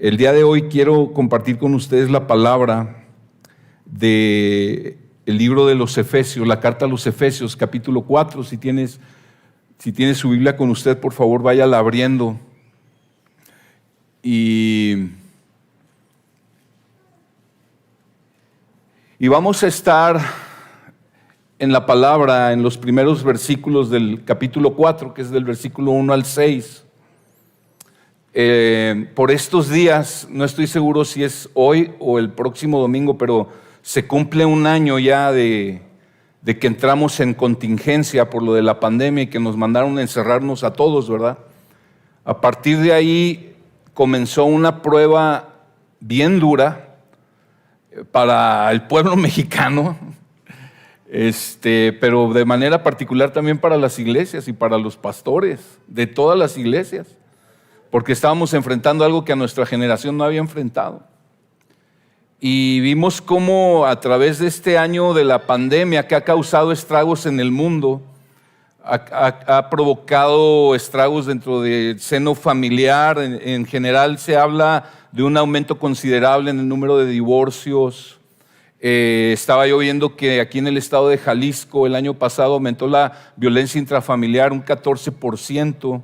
El día de hoy quiero compartir con ustedes la palabra del libro de los Efesios, la carta a los Efesios, capítulo 4. Si tienes su Biblia con usted, por favor, váyala abriendo. Y vamos a estar en la palabra, en los primeros versículos del capítulo 4, que es del versículo 1 al 6. Por estos días, no estoy seguro si es hoy o el próximo domingo, pero se cumple un año ya de que entramos en contingencia por lo de la pandemia y que nos mandaron a encerrarnos a todos, ¿verdad? A partir de ahí comenzó una prueba bien dura para el pueblo mexicano, pero de manera particular también para las iglesias y para los pastores de todas las iglesias, porque estábamos enfrentando algo que a nuestra generación no había enfrentado. Y vimos cómo a través de este año de la pandemia, que ha causado estragos en el mundo, ha provocado estragos dentro del seno familiar. En general se habla de un aumento considerable en el número de divorcios. Estaba yo viendo que aquí en el estado de Jalisco el año pasado aumentó la violencia intrafamiliar un 14%.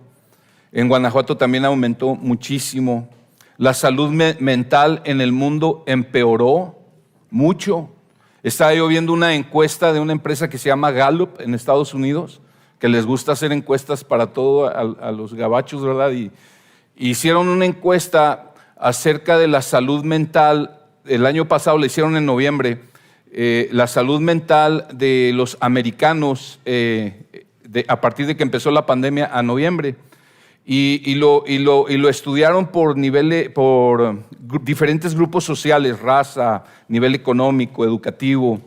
En Guanajuato también aumentó muchísimo. La salud mental en el mundo empeoró mucho. Estaba yo viendo una encuesta de una empresa que se llama Gallup en Estados Unidos, que les gusta hacer encuestas para todo a los gabachos, ¿verdad? Y hicieron una encuesta acerca de la salud mental. El año pasado la hicieron en noviembre. La salud mental de los americanos a partir de que empezó la pandemia a noviembre. Y lo estudiaron por diferentes grupos sociales, raza, nivel económico, educativo.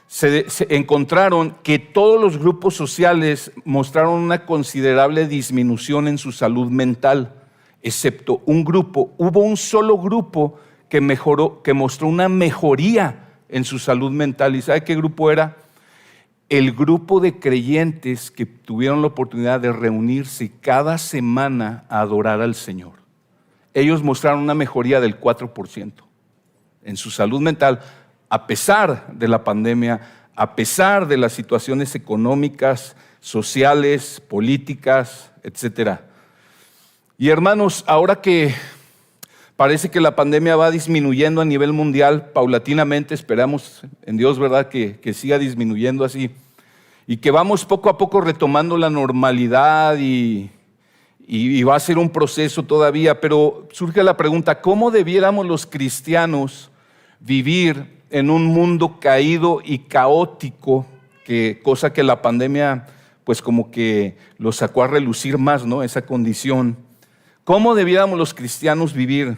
Se encontraron que todos los grupos sociales mostraron una considerable disminución en su salud mental, excepto un grupo. Hubo un solo grupo que mostró una mejoría en su salud mental. ¿Y sabe qué grupo era? El grupo de creyentes que tuvieron la oportunidad de reunirse cada semana a adorar al Señor. Ellos mostraron una mejoría del 4% en su salud mental, a pesar de la pandemia, a pesar de las situaciones económicas, sociales, políticas, etc. Y hermanos, ahora que parece que la pandemia va disminuyendo a nivel mundial paulatinamente, esperamos en Dios, ¿verdad?, que siga disminuyendo así y que vamos poco a poco retomando la normalidad y va a ser un proceso todavía, pero surge la pregunta, ¿cómo debiéramos los cristianos vivir en un mundo caído y caótico, cosa que la pandemia pues como que lo sacó a relucir más, ¿no?, esa condición? ¿Cómo debiéramos los cristianos vivir?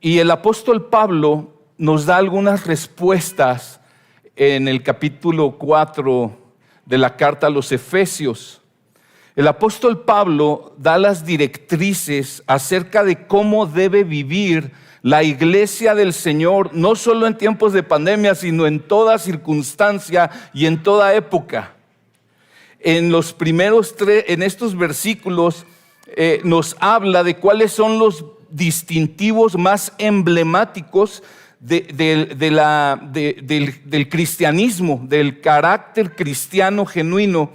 Y el apóstol Pablo nos da algunas respuestas en el capítulo 4 de la carta a los Efesios. El apóstol Pablo da las directrices acerca de cómo debe vivir la iglesia del Señor, no solo en tiempos de pandemia, sino en toda circunstancia y en toda época. En estos versículos nos habla de cuáles son los distintivos más emblemáticos del cristianismo, del carácter cristiano genuino.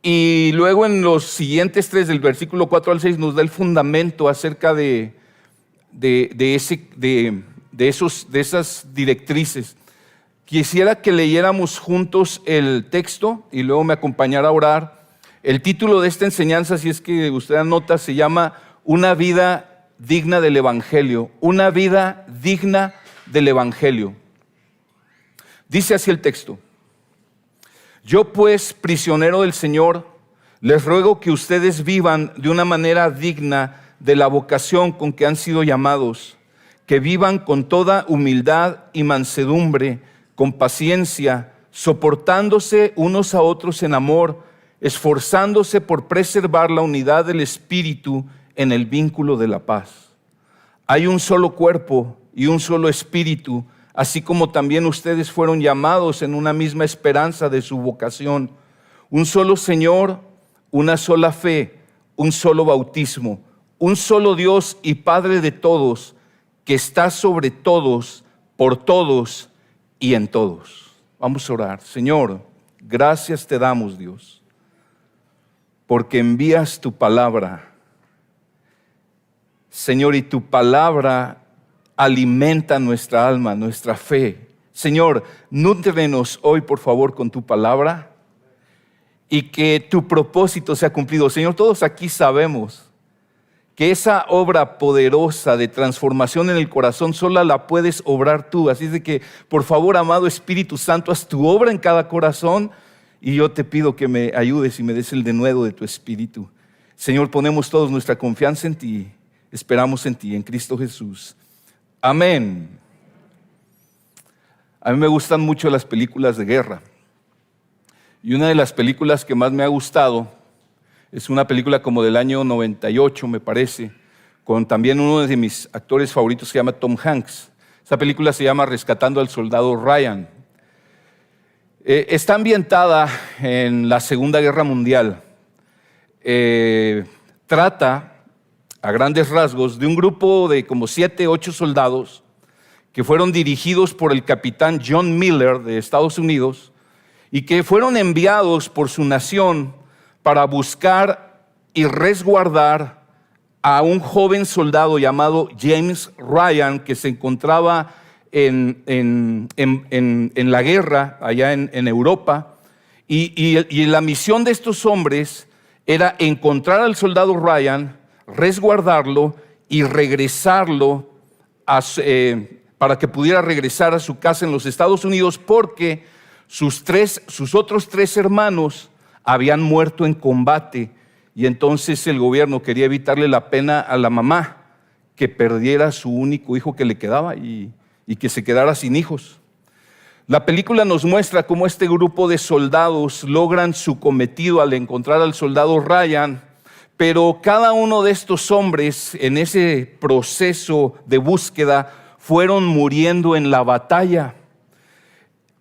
Y luego en los siguientes 3, del versículo 4 al 6, nos da el fundamento acerca de esas directrices. Quisiera que leyéramos juntos el texto y luego me acompañara a orar. El título de esta enseñanza, si es que usted anota, se llama Una vida digna del Evangelio. Una vida digna del Evangelio. Dice así el texto: Yo pues, prisionero del Señor, les ruego que ustedes vivan de una manera digna de la vocación con que han sido llamados, que vivan con toda humildad y mansedumbre, con paciencia, soportándose unos a otros en amor, esforzándose por preservar la unidad del Espíritu en el vínculo de la paz. Hay un solo cuerpo y un solo Espíritu, así como también ustedes fueron llamados en una misma esperanza de su vocación. Un solo Señor, una sola fe, un solo bautismo, un solo Dios y Padre de todos, que está sobre todos, por todos y en todos. Vamos a orar. Señor, gracias te damos, Dios, porque envías tu palabra. Señor, y tu palabra alimenta nuestra alma, nuestra fe. Señor, nútrenos hoy, por favor, con tu palabra y que tu propósito sea cumplido. Señor, todos aquí sabemos que esa obra poderosa de transformación en el corazón sola la puedes obrar tú. Así es de que, por favor, amado Espíritu Santo, haz tu obra en cada corazón y yo te pido que me ayudes y me des el denuedo de tu Espíritu. Señor, ponemos todos nuestra confianza en ti, esperamos en ti, en Cristo Jesús. Amén. A mí me gustan mucho las películas de guerra. Y una de las películas que más me ha gustado es una película como del año 98, me parece, con también uno de mis actores favoritos, se llama Tom Hanks. Esa película se llama Rescatando al Soldado Ryan. Está ambientada en la Segunda Guerra Mundial. Trata, a grandes rasgos, de un grupo de como 7, 8 soldados que fueron dirigidos por el capitán John Miller de Estados Unidos y que fueron enviados por su nación para buscar y resguardar a un joven soldado llamado James Ryan, que se encontraba en la guerra allá en Europa. Y la misión de estos hombres era encontrar al soldado Ryan, resguardarlo y regresarlo para que pudiera regresar a su casa en los Estados Unidos, porque sus otros 3 hermanos habían muerto en combate y entonces el gobierno quería evitarle la pena a la mamá, que perdiera a su único hijo que le quedaba y que se quedara sin hijos. La película nos muestra cómo este grupo de soldados logran su cometido al encontrar al soldado Ryan, pero cada uno de estos hombres en ese proceso de búsqueda fueron muriendo en la batalla.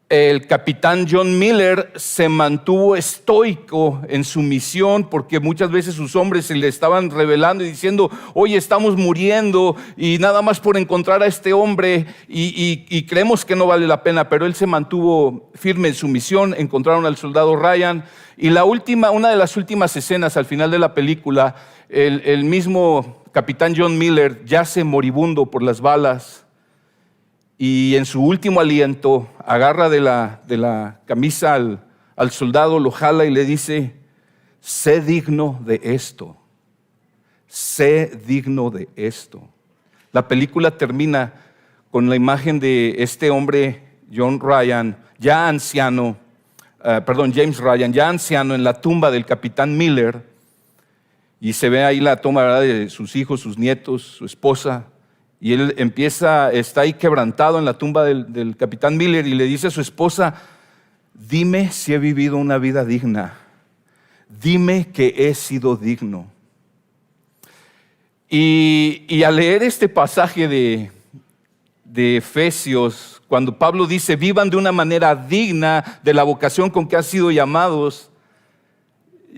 El capitán John Miller se mantuvo estoico en su misión porque muchas veces sus hombres se le estaban rebelando y diciendo: oye, estamos muriendo y nada más por encontrar a este hombre y creemos que no vale la pena, pero él se mantuvo firme en su misión. Encontraron al soldado Ryan y una de las últimas escenas al final de la película, el mismo capitán John Miller yace moribundo por las balas. Y en su último aliento agarra de la camisa al soldado, lo jala y le dice: sé digno de esto, sé digno de esto. La película termina con la imagen de este hombre, James Ryan, ya anciano en la tumba del capitán Miller, y se ve ahí la toma, ¿verdad?, de sus hijos, sus nietos, su esposa. Y él está ahí quebrantado en la tumba del capitán Miller y le dice a su esposa: dime si he vivido una vida digna, dime que he sido digno. Y al leer este pasaje de Efesios, cuando Pablo dice: vivan de una manera digna de la vocación con que han sido llamados,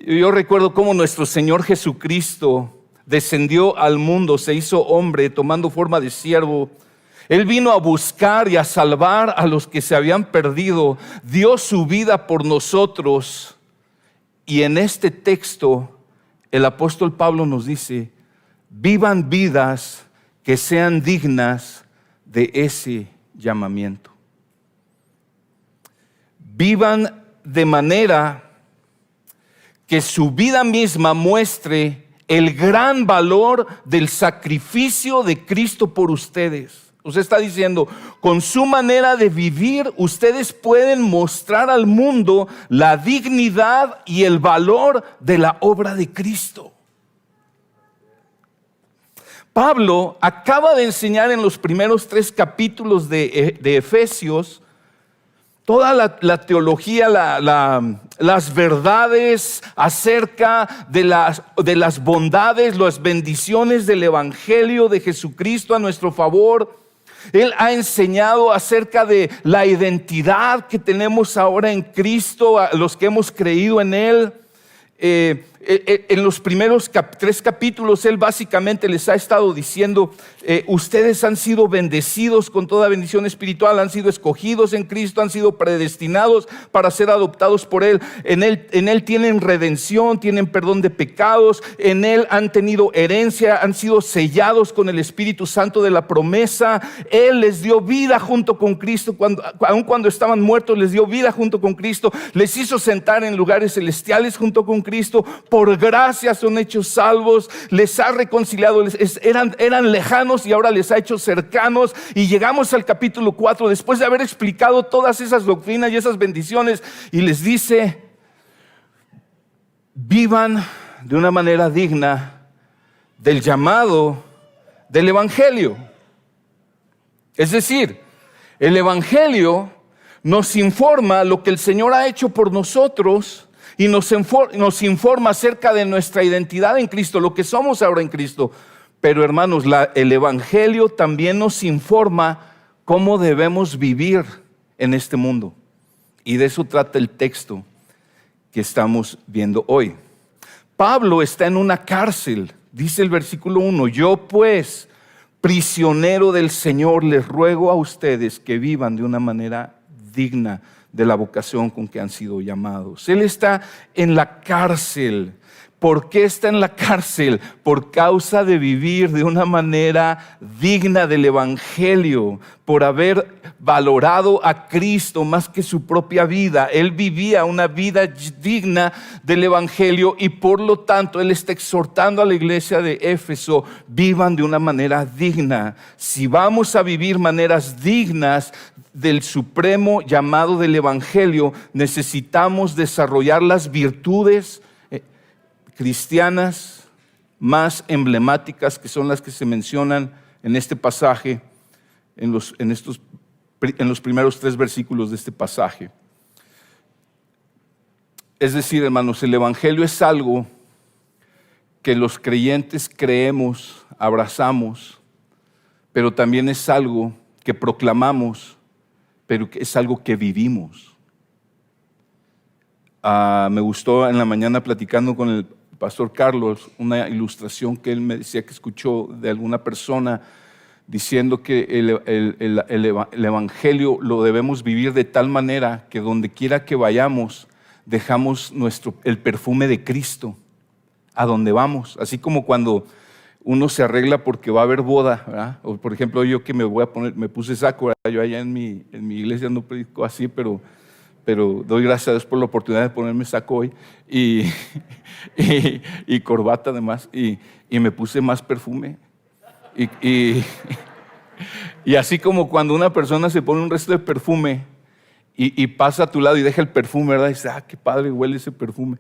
yo recuerdo cómo nuestro Señor Jesucristo descendió al mundo, se hizo hombre tomando forma de siervo. Él vino a buscar y a salvar a los que se habían perdido, dio su vida por nosotros. Y en este texto el apóstol Pablo nos dice: vivan vidas que sean dignas de ese llamamiento. Vivan de manera que su vida misma muestre el gran valor del sacrificio de Cristo por ustedes. Usted está diciendo, con su manera de vivir, ustedes pueden mostrar al mundo la dignidad y el valor de la obra de Cristo. Pablo acaba de enseñar en los primeros 3 capítulos de Efesios toda la teología, las verdades acerca de las bondades, las bendiciones del Evangelio de Jesucristo a nuestro favor. Él ha enseñado acerca de la identidad que tenemos ahora en Cristo, a los que hemos creído en Él. en los primeros 3 capítulos, él básicamente les ha estado diciendo, ustedes han sido bendecidos con toda bendición espiritual, han sido escogidos en Cristo, han sido predestinados para ser adoptados por Él. En Él tienen redención, tienen perdón de pecados, en Él han tenido herencia, han sido sellados con el Espíritu Santo de la promesa. Él les dio vida junto con Cristo, aun cuando estaban muertos les dio vida junto con Cristo, les hizo sentar en lugares celestiales junto con Cristo. Por gracia son hechos salvos, les ha reconciliado, eran lejanos y ahora les ha hecho cercanos. Y llegamos al capítulo 4 después de haber explicado todas esas doctrinas y esas bendiciones, y les dice: vivan de una manera digna del llamado del Evangelio. Es decir, el Evangelio nos informa lo que el Señor ha hecho por nosotros y nos informa acerca de nuestra identidad en Cristo, lo que somos ahora en Cristo. Pero hermanos, el Evangelio también nos informa cómo debemos vivir en este mundo. Y de eso trata el texto que estamos viendo hoy. Pablo está en una cárcel, dice el versículo 1: yo pues, prisionero del Señor, les ruego a ustedes que vivan de una manera digna de la vocación con que han sido llamados. Él está en la cárcel. ¿Por qué está en la cárcel? Por causa de vivir de una manera digna del Evangelio, por haber valorado a Cristo más que su propia vida. Él vivía una vida digna del Evangelio y por lo tanto Él está exhortando a la iglesia de Éfeso: vivan de una manera digna. Si vamos a vivir maneras dignas del supremo llamado del Evangelio, necesitamos desarrollar las virtudes cristianas más emblemáticas, que son las que se mencionan en este pasaje, en los primeros 3 versículos de este pasaje. Es decir, hermanos, el Evangelio es algo que los creyentes creemos, abrazamos, pero también es algo que proclamamos, pero que es algo que vivimos. Me gustó en la mañana, platicando con el pastor Carlos, una ilustración que él me decía que escuchó de alguna persona diciendo que el Evangelio lo debemos vivir de tal manera que donde quiera que vayamos dejamos el perfume de Cristo a donde vamos. Así como cuando uno se arregla porque va a haber boda, ¿verdad? O por ejemplo, yo que me puse saco, ¿verdad? Yo allá en mi iglesia no predico así, pero doy gracias a Dios por la oportunidad de ponerme saco hoy y corbata además, y me puse más perfume. Y así como cuando una persona se pone un resto de perfume y pasa a tu lado y deja el perfume, ¿verdad? Y dice: qué padre huele ese perfume.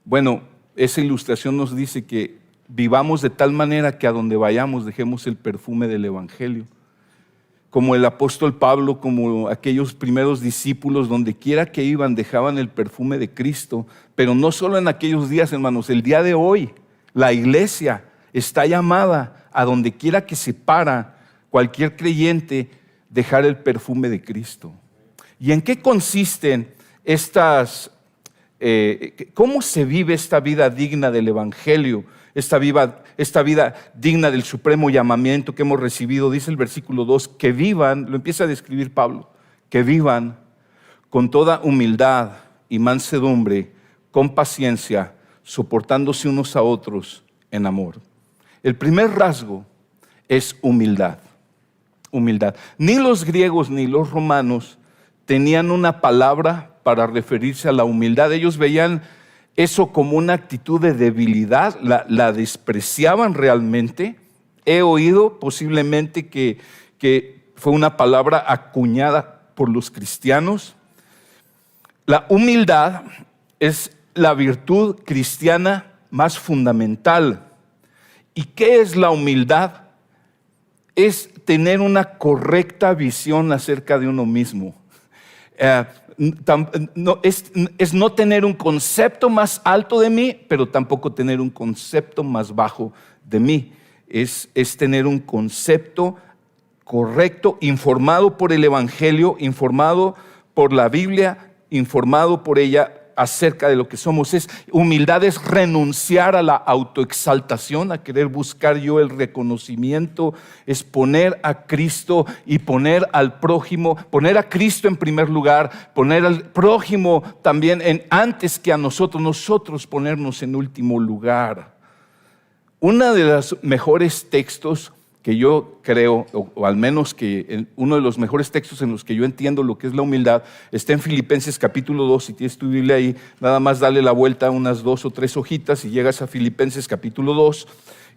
Bueno, esa ilustración nos dice que vivamos de tal manera que a donde vayamos dejemos el perfume del Evangelio. Como el apóstol Pablo, como aquellos primeros discípulos, donde quiera que iban dejaban el perfume de Cristo. Pero no solo en aquellos días, hermanos, el día de hoy la iglesia está llamada a donde quiera que se para cualquier creyente dejar el perfume de Cristo. ¿Y en qué consisten cómo se vive esta vida digna del Evangelio? Esta vida digna del supremo llamamiento que hemos recibido. Dice el versículo 2, que vivan, lo empieza a describir Pablo, que vivan con toda humildad y mansedumbre, con paciencia, soportándose unos a otros en amor. El primer rasgo es humildad. Humildad. Ni los griegos ni los romanos tenían una palabra para referirse a la humildad. Ellos veían eso como una actitud de debilidad, la despreciaban realmente. He oído posiblemente que fue una palabra acuñada por los cristianos. La humildad es la virtud cristiana más fundamental. ¿Y qué es la humildad? Es tener una correcta visión acerca de uno mismo. Es no tener un concepto más alto de mí, pero tampoco tener un concepto más bajo de mí. Es tener un concepto correcto, informado por el Evangelio, informado por la Biblia, informado por ella, acerca de lo que somos. Humildad es renunciar a la autoexaltación, a querer buscar yo el reconocimiento, es poner a Cristo y poner al prójimo, poner a Cristo en primer lugar, poner al prójimo también antes que a nosotros ponernos en último lugar. Uno de los mejores textos que yo creo, o al menos uno de los mejores textos en los que yo entiendo lo que es la humildad, está en Filipenses capítulo 2. Si tienes tu Biblia ahí, nada más dale la vuelta unas 2 o 3 hojitas y llegas a Filipenses capítulo 2.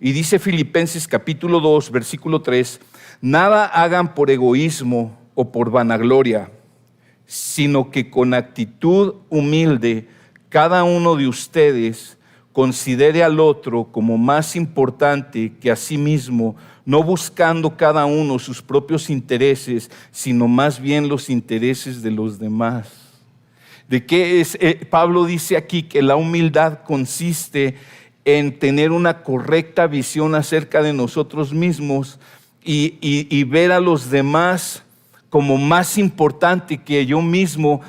Y dice Filipenses capítulo 2, versículo 3, nada hagan por egoísmo o por vanagloria, sino que con actitud humilde cada uno de ustedes considere al otro como más importante que a sí mismo, no buscando cada uno sus propios intereses, sino más bien los intereses de los demás. ¿De qué es? Pablo dice aquí que la humildad consiste en tener una correcta visión acerca de nosotros mismos y ver a los demás como más importante que yo mismo,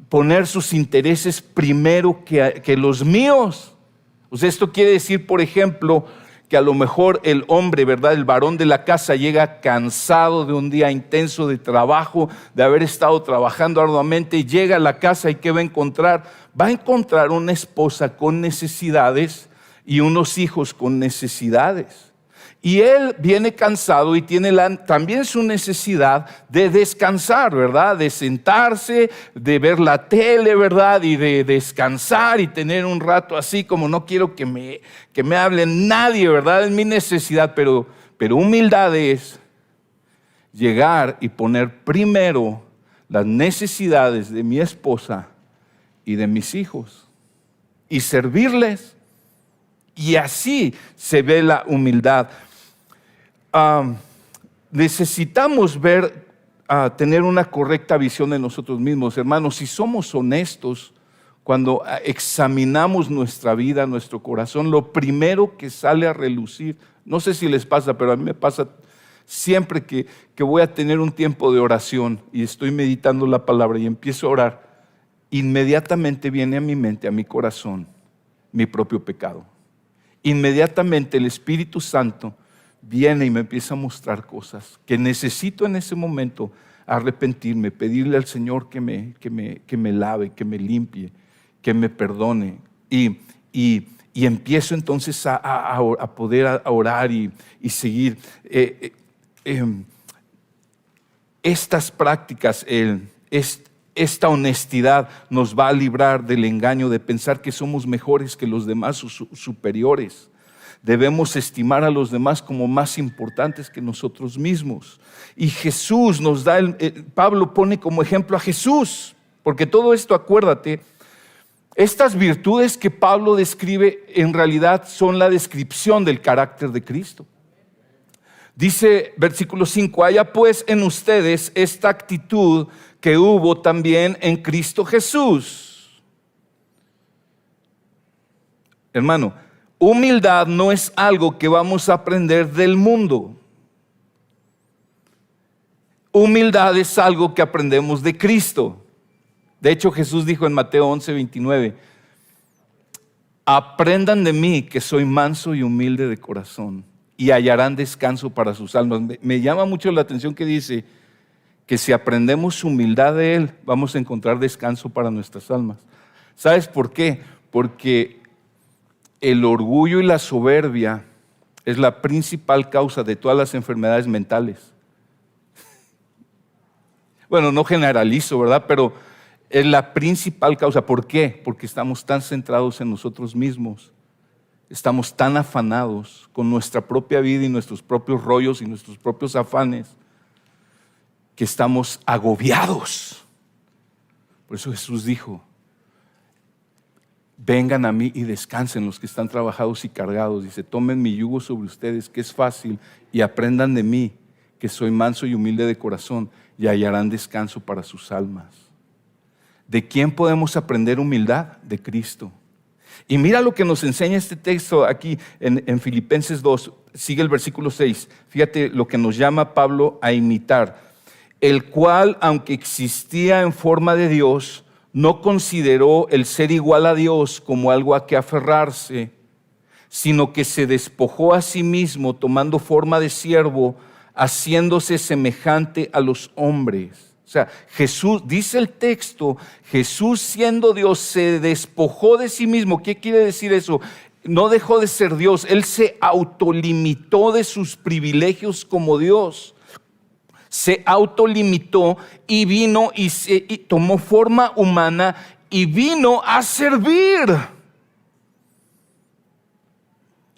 poner sus intereses primero que los míos. O sea, esto quiere decir, por ejemplo, que a lo mejor el hombre, ¿verdad?, el varón de la casa llega cansado de un día intenso de trabajo, de haber estado trabajando arduamente, y llega a la casa y ¿qué va a encontrar? Va a encontrar una esposa con necesidades y unos hijos con necesidades. Y él viene cansado y tiene también su necesidad de descansar, ¿verdad? De sentarse, de ver la tele, ¿verdad? Y de descansar y tener un rato así como no quiero que me hable nadie, ¿verdad? Es mi necesidad, pero humildad es llegar y poner primero las necesidades de mi esposa y de mis hijos y servirles. Y así se ve la humildad. Necesitamos tener una correcta visión de nosotros mismos, hermanos. Si somos honestos, cuando examinamos nuestra vida, nuestro corazón, lo primero que sale a relucir, no sé si les pasa, pero a mí me pasa siempre que voy a tener un tiempo de oración y estoy meditando la palabra y empiezo a orar, inmediatamente viene a mi mente, a mi corazón, mi propio pecado. Inmediatamente el Espíritu Santo viene y me empieza a mostrar cosas que necesito en ese momento arrepentirme, pedirle al Señor que me lave, que me limpie, que me perdone. Y empiezo entonces a poder orar y seguir. Estas prácticas, esta honestidad nos va a librar del engaño de pensar que somos mejores que los demás o superiores. Debemos estimar a los demás como más importantes que nosotros mismos. Y Jesús nos da, Pablo pone como ejemplo a Jesús, porque todo esto, acuérdate, estas virtudes que Pablo describe en realidad son la descripción del carácter de Cristo. Dice versículo 5, haya pues en ustedes esta actitud que hubo también en Cristo Jesús. Hermano, humildad no es algo que vamos a aprender del mundo. Humildad es algo que aprendemos de Cristo. De hecho, Jesús dijo en Mateo 11:29, aprendan de mí que soy manso y humilde de corazón y hallarán descanso para sus almas. Me llama mucho la atención que dice que si aprendemos humildad de Él, vamos a encontrar descanso para nuestras almas. ¿Sabes por qué? Porque el orgullo y la soberbia es la principal causa de todas las enfermedades mentales. Bueno, no generalizo, ¿verdad? Pero es la principal causa. ¿Por qué? Porque estamos tan centrados en nosotros mismos. Estamos tan afanados con nuestra propia vida y nuestros propios rollos y nuestros propios afanes que estamos agobiados. Por eso Jesús dijo, vengan a mí y descansen los que están trabajados y cargados. Dice, tomen mi yugo sobre ustedes, que es fácil, y aprendan de mí, que soy manso y humilde de corazón, y hallarán descanso para sus almas. ¿De quién podemos aprender humildad? De Cristo. Y mira lo que nos enseña este texto aquí en Filipenses 2. Sigue el versículo 6. Fíjate lo que nos llama Pablo a imitar. El cual, aunque existía en forma de Dios, no consideró el ser igual a Dios como algo a que aferrarse, sino que se despojó a sí mismo, tomando forma de siervo, haciéndose semejante a los hombres. O sea, Jesús, dice el texto, Jesús siendo Dios se despojó de sí mismo. ¿Qué quiere decir eso? No dejó de ser Dios, Él se autolimitó de sus privilegios como Dios. Se autolimitó y vino y tomó forma humana y vino a servir.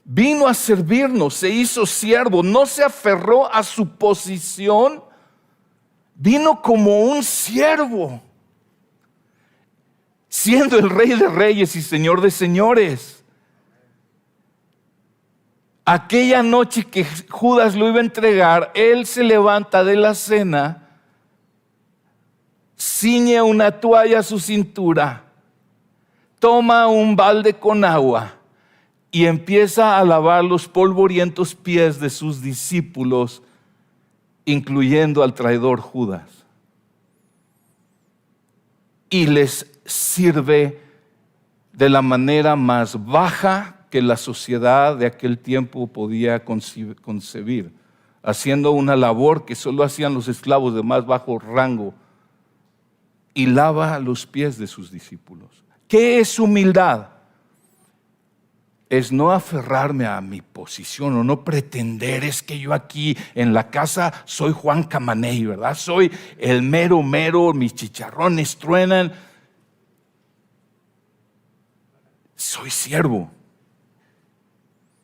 Vino a servirnos, se hizo siervo, no se aferró a su posición, vino como un siervo, siendo el Rey de Reyes y Señor de Señores. Aquella noche que Judas lo iba a entregar, él se levanta de la cena, ciñe una toalla a su cintura, toma un balde con agua y empieza a lavar los polvorientos pies de sus discípulos, incluyendo al traidor Judas. Y les sirve de la manera más baja que la sociedad de aquel tiempo podía concebir, haciendo una labor que solo hacían los esclavos de más bajo rango, y lava los pies de sus discípulos. ¿Qué es humildad? Es no aferrarme a mi posición o no pretender, es que yo aquí en la casa soy Juan Camaney, ¿verdad? Soy el mero, mis chicharrones truenan. Soy siervo.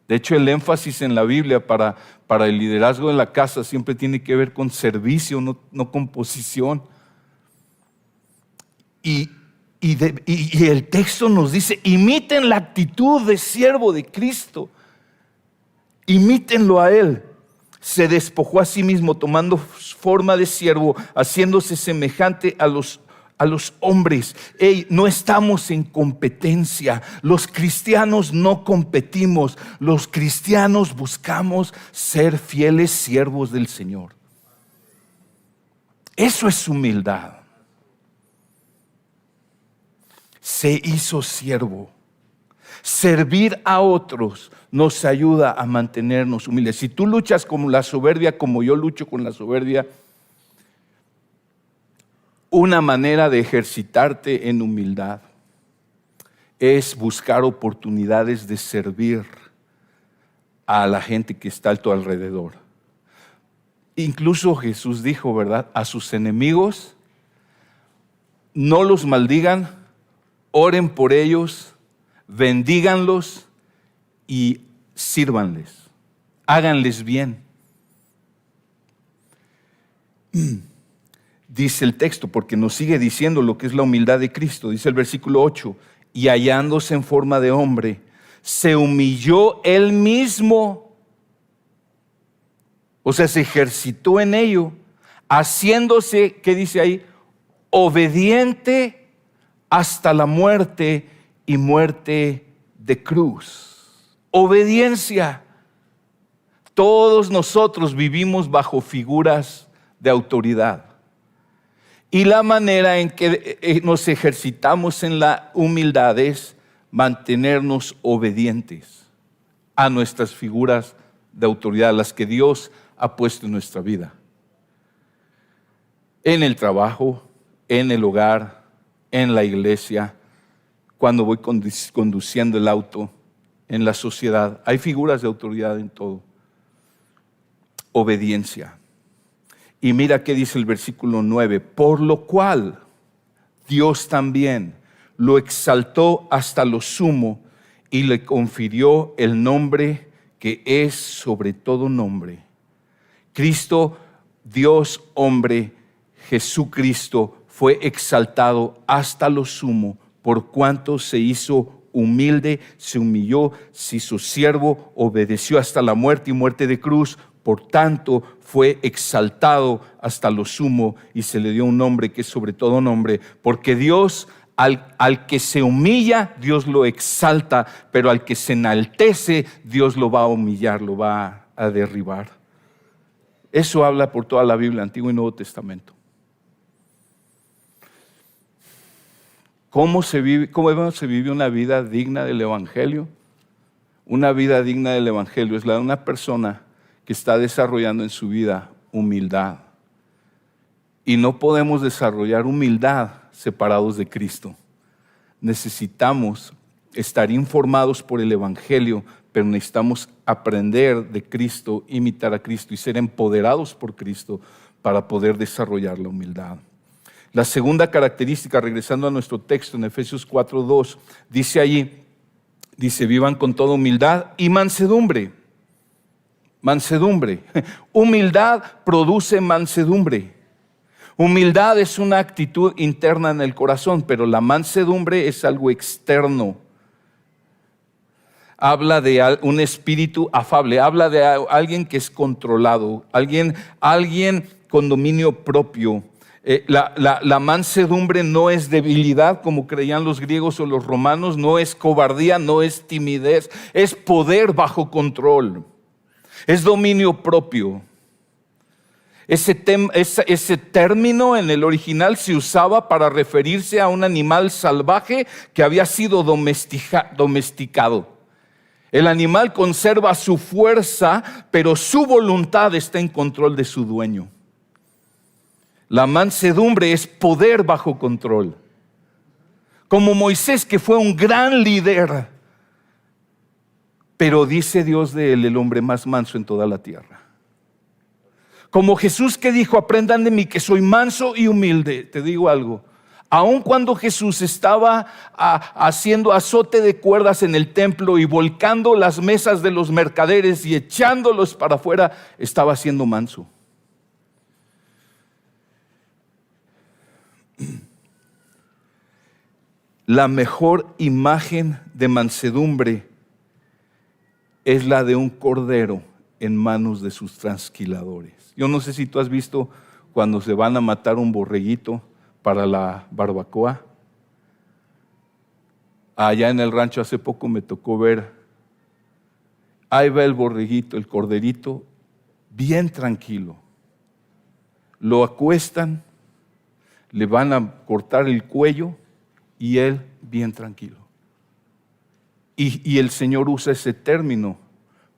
De hecho, el énfasis en la Biblia para el liderazgo de la casa siempre tiene que ver con servicio, no con posición. Y el texto nos dice, imiten la actitud de siervo de Cristo. Imítenlo a Él. Se despojó a sí mismo tomando forma de siervo, haciéndose semejante a los hombres. No estamos en competencia. Los cristianos no competimos. Los cristianos buscamos ser fieles siervos del Señor. Eso es humildad. Se hizo siervo. Servir a otros nos ayuda a mantenernos humildes. Si tú luchas con la soberbia como yo lucho con la soberbia, una manera de ejercitarte en humildad es buscar oportunidades de servir a la gente que está a tu alrededor. Incluso Jesús dijo, ¿verdad? A sus enemigos, no los maldigan, oren por ellos, bendíganlos y sírvanles. Háganles bien. Dice el texto, porque nos sigue diciendo lo que es la humildad de Cristo. Dice el versículo 8, y hallándose en forma de hombre, se humilló él mismo. O sea, se ejercitó en ello, haciéndose, ¿qué dice ahí? Obediente hasta la muerte y muerte de cruz. Obediencia. Todos nosotros vivimos bajo figuras de autoridad. Y la manera en que nos ejercitamos en la humildad es mantenernos obedientes a nuestras figuras de autoridad, las que Dios ha puesto en nuestra vida. En el trabajo, en el hogar, en la iglesia, cuando voy conduciendo el auto, en la sociedad. Hay figuras de autoridad en todo. Obediencia. Y mira qué dice el versículo 9. Por lo cual Dios también lo exaltó hasta lo sumo y le confirió el nombre que es sobre todo nombre. Cristo, Dios hombre, Jesucristo, fue exaltado hasta lo sumo, por cuanto se hizo humilde, se humilló, se hizo siervo, obedeció hasta la muerte y muerte de cruz. Por tanto, fue exaltado hasta lo sumo y se le dio un nombre que es sobre todo nombre, porque Dios al que se humilla, Dios lo exalta, pero al que se enaltece, Dios lo va a humillar, lo va a derribar. Eso habla por toda la Biblia, Antiguo y Nuevo Testamento. ¿Cómo se vive una vida digna del Evangelio? Una vida digna del Evangelio es la de una persona que está desarrollando en su vida humildad. Y no podemos desarrollar humildad separados de Cristo. Necesitamos estar informados por el Evangelio, pero necesitamos aprender de Cristo, imitar a Cristo y ser empoderados por Cristo para poder desarrollar la humildad. La segunda característica, regresando a nuestro texto en Efesios 4:2, dice allí, vivan con toda humildad y mansedumbre. Mansedumbre. Humildad produce mansedumbre. Humildad es una actitud interna en el corazón, pero la mansedumbre es algo externo. Habla de un espíritu afable, habla de alguien que es controlado, alguien con dominio propio. La mansedumbre no es debilidad como creían los griegos o los romanos, no es cobardía, no es timidez, es poder bajo control, es dominio propio. Ese término en el original se usaba para referirse a un animal salvaje que había sido domesticado. El animal conserva su fuerza, pero su voluntad está en control de su dueño. La mansedumbre es poder bajo control. Como Moisés, que fue un gran líder, pero dice Dios de él, el hombre más manso en toda la tierra. Como Jesús, que dijo, aprendan de mí que soy manso y humilde. Te digo algo, aun cuando Jesús estaba haciendo azote de cuerdas en el templo y volcando las mesas de los mercaderes y echándolos para afuera, estaba siendo manso. La mejor imagen de mansedumbre es la de un cordero en manos de sus trasquiladores. Yo no sé si tú has visto cuando se van a matar un borreguito para la barbacoa. Allá en el rancho hace poco me tocó ver, ahí va el borreguito, el corderito, bien tranquilo. Lo acuestan, le van a cortar el cuello y él bien tranquilo. Y el Señor usa ese término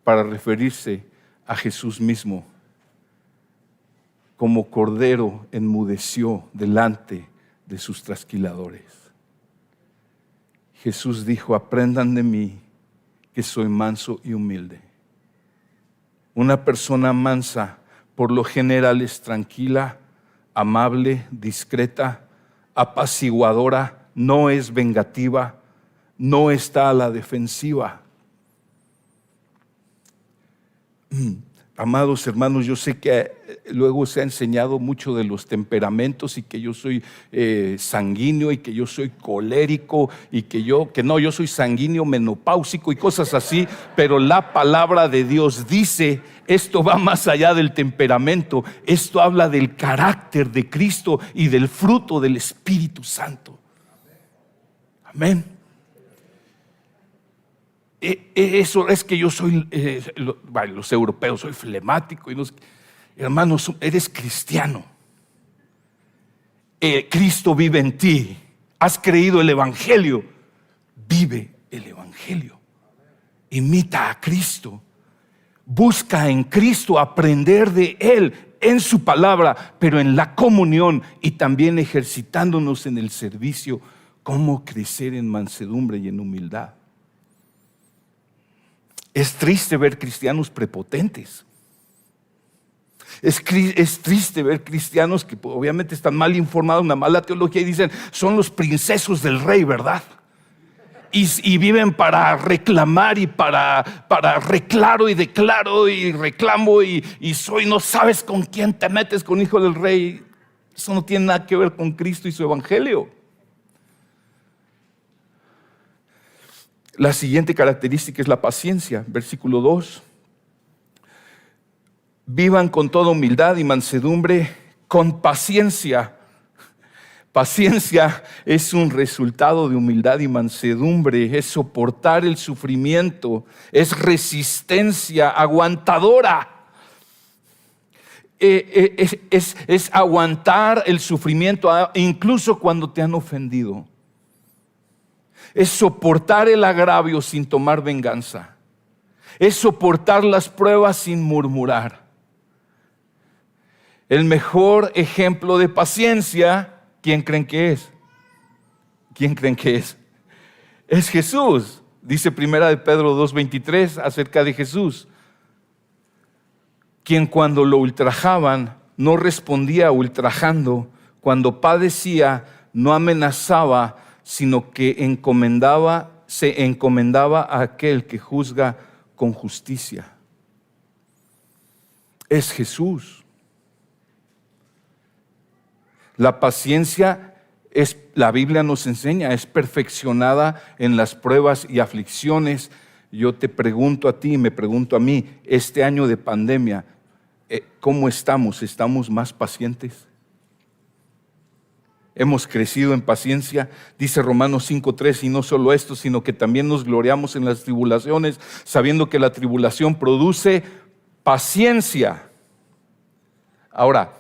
para referirse a Jesús mismo. Como cordero enmudeció delante de sus trasquiladores. Jesús dijo, aprendan de mí que soy manso y humilde. Una persona mansa por lo general es tranquila, amable, discreta, apaciguadora, no es vengativa, no está a la defensiva. Amados hermanos, yo sé que luego se ha enseñado mucho de los temperamentos y que yo soy sanguíneo y que yo soy colérico y que yo soy sanguíneo menopáusico y cosas así, pero la palabra de Dios dice, esto va más allá del temperamento, esto habla del carácter de Cristo y del fruto del Espíritu Santo. Amén. Eso es que yo soy, los europeos, soy flemático. Hermanos, eres cristiano. Cristo vive en ti. Has creído el Evangelio. Vive el Evangelio. Imita a Cristo. Busca en Cristo aprender de Él en su palabra, pero en la comunión y también ejercitándonos en el servicio. Cómo crecer en mansedumbre y en humildad. Es triste ver cristianos prepotentes. Es triste ver cristianos que obviamente están mal informados, una mala teología y dicen, son los princesos del rey, ¿verdad? Y viven para reclamar y para reclaro y declaro y reclamo y soy, no sabes con quién te metes, con hijo del rey. Eso no tiene nada que ver con Cristo y su evangelio. La siguiente característica es la paciencia, versículo 2. Vivan con toda humildad y mansedumbre, con paciencia. Paciencia es un resultado de humildad y mansedumbre, es soportar el sufrimiento, es resistencia aguantadora. Es aguantar el sufrimiento incluso cuando te han ofendido. Es soportar el agravio sin tomar venganza. Es soportar las pruebas sin murmurar. El mejor ejemplo de paciencia, ¿quién creen que es? ¿Quién creen que es? Es Jesús. Dice Primera de Pedro 2:23 acerca de Jesús, quien cuando lo ultrajaban no respondía ultrajando, cuando padecía no amenazaba, sino que se encomendaba a aquel que juzga con justicia. Es Jesús. La paciencia la Biblia nos enseña, es perfeccionada en las pruebas y aflicciones. Yo te pregunto a ti, me pregunto a mí, este año de pandemia, ¿cómo estamos? ¿Estamos más pacientes? Hemos crecido en paciencia, dice Romanos 5:3, y no solo esto, sino que también nos gloriamos en las tribulaciones, sabiendo que la tribulación produce paciencia. Ahora,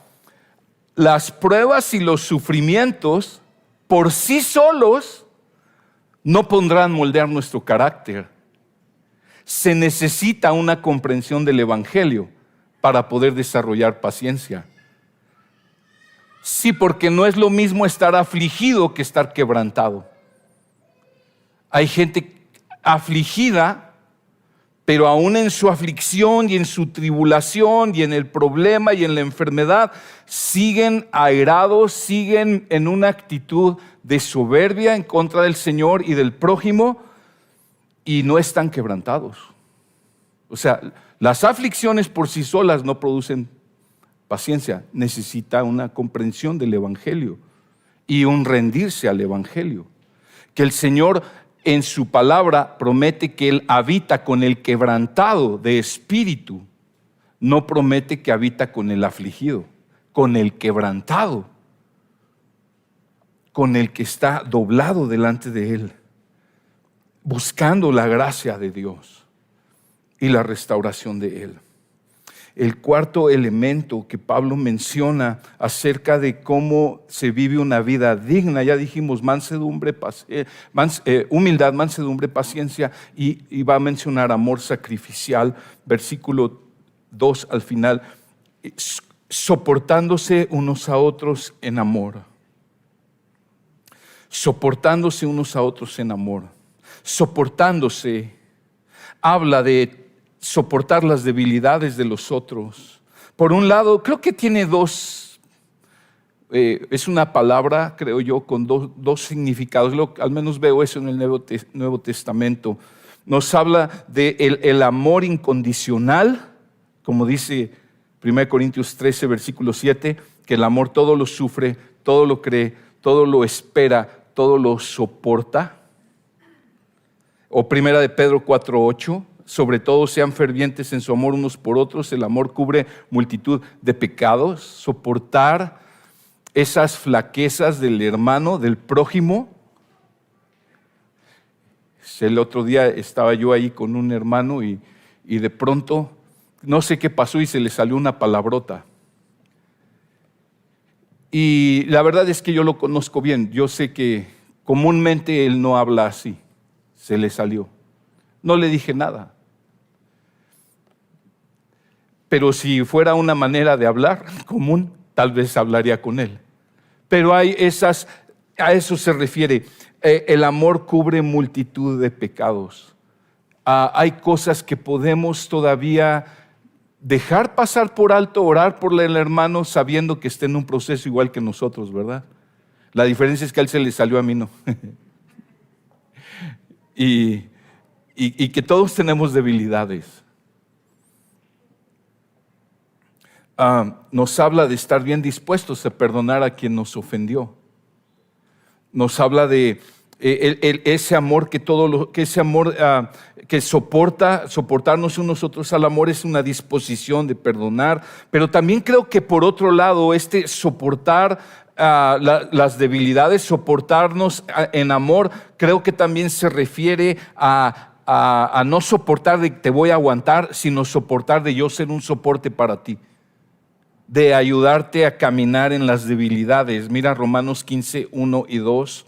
las pruebas y los sufrimientos por sí solos no podrán moldear nuestro carácter. Se necesita una comprensión del Evangelio para poder desarrollar paciencia. Sí, porque no es lo mismo estar afligido que estar quebrantado. Hay gente afligida, pero aún en su aflicción y en su tribulación y en el problema y en la enfermedad, siguen airados, siguen en una actitud de soberbia en contra del Señor y del prójimo y no están quebrantados. O sea, las aflicciones por sí solas no producen paciencia, necesita una comprensión del Evangelio y un rendirse al Evangelio. Que el Señor en su palabra promete que Él habita con el quebrantado de espíritu, no promete que habita con el afligido, con el quebrantado, con el que está doblado delante de Él, buscando la gracia de Dios y la restauración de Él. El cuarto elemento que Pablo menciona acerca de cómo se vive una vida digna, ya dijimos, humildad, mansedumbre, paciencia, y va a mencionar amor sacrificial, versículo 2 al final, soportándose unos a otros en amor. Soportándose unos a otros en amor. Soportándose habla de soportar las debilidades de los otros. Por un lado, creo que tiene es una palabra, creo yo, con dos significados. Al menos veo eso en el Nuevo Testamento. Nos habla de el amor incondicional, como dice 1 Corintios 13, versículo 7, que el amor todo lo sufre, todo lo cree, todo lo espera, todo lo soporta. O 1 de Pedro 4:8, sobre todo sean fervientes en su amor unos por otros, el amor cubre multitud de pecados. Soportar esas flaquezas del hermano, del prójimo. El otro día estaba yo ahí con un hermano y de pronto, no sé qué pasó y se le salió una palabrota. Y la verdad es que yo lo conozco bien, yo sé que comúnmente él no habla así, se le salió. No le dije nada. Pero si fuera una manera de hablar común, tal vez hablaría con él. Pero a eso se refiere. El amor cubre multitud de pecados. Hay cosas que podemos todavía dejar pasar por alto, orar por el hermano sabiendo que está en un proceso igual que nosotros, ¿verdad? La diferencia es que a él se le salió, a mí no. y que todos tenemos debilidades. Nos habla de estar bien dispuestos a perdonar a quien nos ofendió. Nos habla de ese amor que soportarnos unos otros al amor es una disposición de perdonar, pero también creo que por otro lado soportar las debilidades, soportarnos en amor, creo que también se refiere a no soportar de te voy a aguantar, sino soportar de yo ser un soporte para ti, de ayudarte a caminar en las debilidades. Mira Romanos 15, 1 y 2.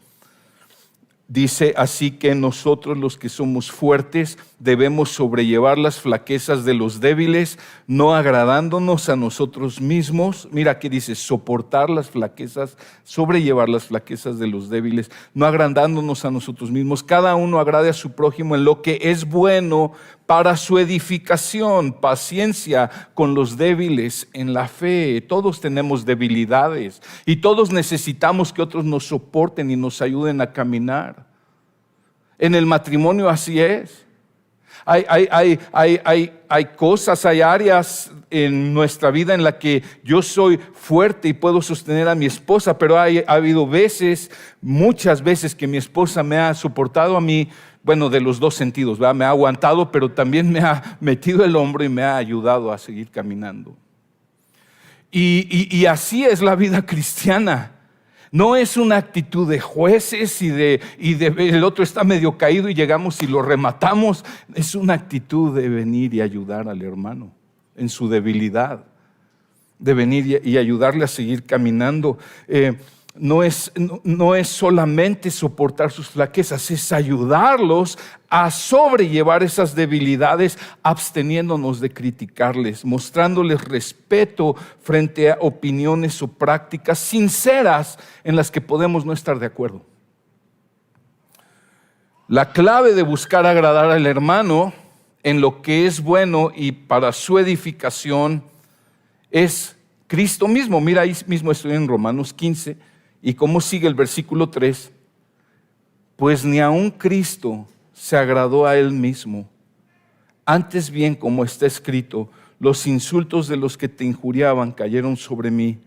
Dice, así que nosotros los que somos fuertes debemos sobrellevar las flaquezas de los débiles, no agradándonos a nosotros mismos. Mira que dice, soportar las flaquezas, sobrellevar las flaquezas de los débiles, no agradándonos a nosotros mismos. Cada uno agrade a su prójimo en lo que es bueno para su edificación, paciencia con los débiles en la fe. Todos tenemos debilidades y todos necesitamos que otros nos soporten y nos ayuden a caminar. En el matrimonio así es. Hay cosas, hay áreas en nuestra vida en la que yo soy fuerte y puedo sostener a mi esposa, pero ha habido veces, muchas veces que mi esposa me ha soportado a mí, bueno, de los dos sentidos, ¿verdad? Me ha aguantado, pero también me ha metido el hombro y me ha ayudado a seguir caminando. Y así es la vida cristiana. No es una actitud de jueces y el otro está medio caído y llegamos y lo rematamos. Es una actitud de venir y ayudar al hermano en su debilidad, de venir y ayudarle a seguir caminando. No es solamente soportar sus flaquezas, es ayudarlos a sobrellevar esas debilidades, absteniéndonos de criticarles, mostrándoles respeto frente a opiniones o prácticas sinceras en las que podemos no estar de acuerdo. La clave de buscar agradar al hermano en lo que es bueno y para su edificación es Cristo mismo. Mira, ahí mismo estoy en Romanos 15. ¿Y cómo sigue el versículo 3? Pues ni aun Cristo se agradó a él mismo. Antes bien, como está escrito, los insultos de los que te injuriaban cayeron sobre mí,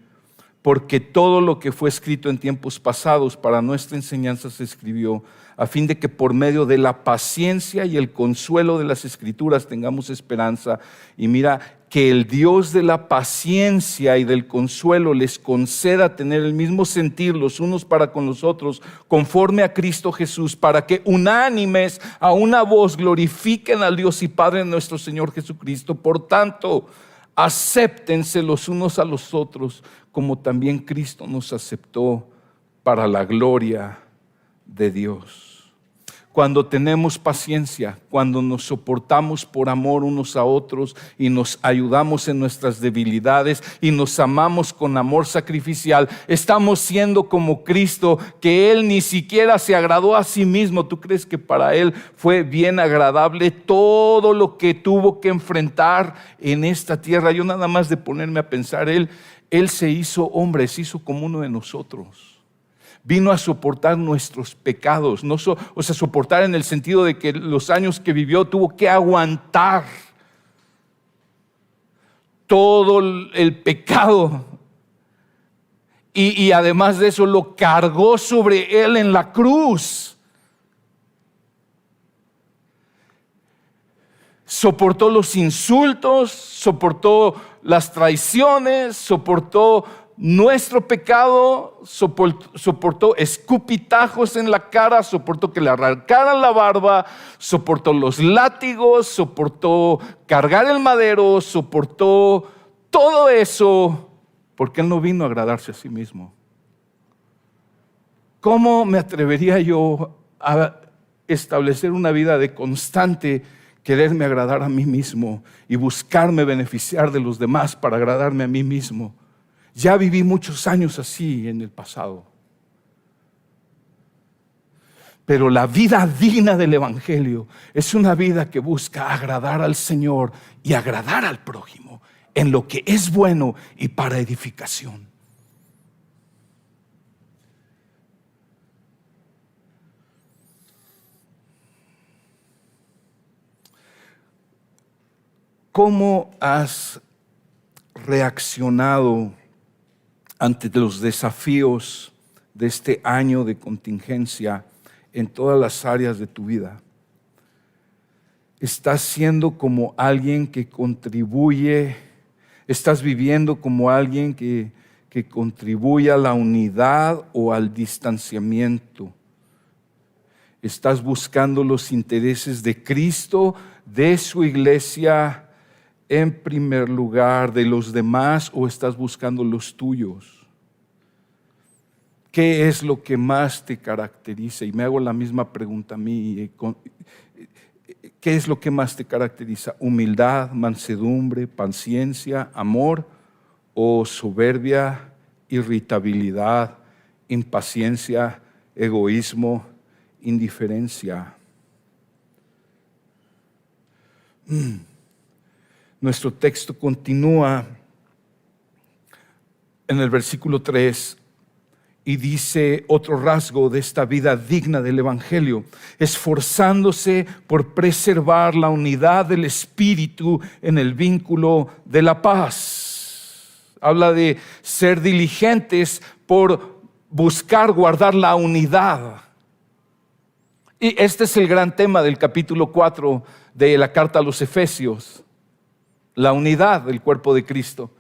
porque todo lo que fue escrito en tiempos pasados para nuestra enseñanza se escribió, a fin de que por medio de la paciencia y el consuelo de las Escrituras tengamos esperanza. Y mira, que el Dios de la paciencia y del consuelo les conceda tener el mismo sentir los unos para con los otros, conforme a Cristo Jesús, para que unánimes a una voz glorifiquen al Dios y Padre de nuestro Señor Jesucristo. Por tanto, acéptense los unos a los otros, como también Cristo nos aceptó para la gloria de Dios. Cuando tenemos paciencia, cuando nos soportamos por amor unos a otros y nos ayudamos en nuestras debilidades y nos amamos con amor sacrificial, estamos siendo como Cristo, que Él ni siquiera se agradó a sí mismo. ¿Tú crees que para Él fue bien agradable todo lo que tuvo que enfrentar en esta tierra? Yo nada más de ponerme a pensar, Él se hizo hombre, se hizo como uno de nosotros. Vino a soportar nuestros pecados, soportar en el sentido de que los años que vivió tuvo que aguantar todo el pecado. Y además de eso lo cargó sobre él en la cruz. Soportó los insultos, soportó las traiciones, soportó nuestro pecado, soportó escupitajos en la cara, soportó que le arrancaran la barba, soportó los látigos, soportó cargar el madero, soportó todo eso, porque Él no vino a agradarse a sí mismo. ¿Cómo me atrevería yo a establecer una vida de constante quererme agradar a mí mismo y buscarme beneficiar de los demás para agradarme a mí mismo? Ya viví muchos años así en el pasado. Pero la vida digna del Evangelio es una vida que busca agradar al Señor y agradar al prójimo en lo que es bueno y para edificación. ¿Cómo has reaccionado ante los desafíos de este año de contingencia en todas las áreas de tu vida? ¿Estás siendo como alguien que contribuye? ¿Estás viviendo como alguien que contribuye a la unidad o al distanciamiento? ¿Estás buscando los intereses de Cristo, de su iglesia en primer lugar, de los demás, o estás buscando los tuyos? ¿Qué es lo que más te caracteriza? Y me hago la misma pregunta a mí. ¿Qué es lo que más te caracteriza? ¿Humildad, mansedumbre, paciencia, amor o soberbia, irritabilidad, impaciencia, egoísmo, indiferencia? Nuestro texto continúa en el versículo 3 y dice otro rasgo de esta vida digna del Evangelio: esforzándose por preservar la unidad del Espíritu en el vínculo de la paz. Habla de ser diligentes por buscar guardar la unidad. Y este es el gran tema del capítulo 4 de la carta a los Efesios: la unidad del cuerpo de Cristo.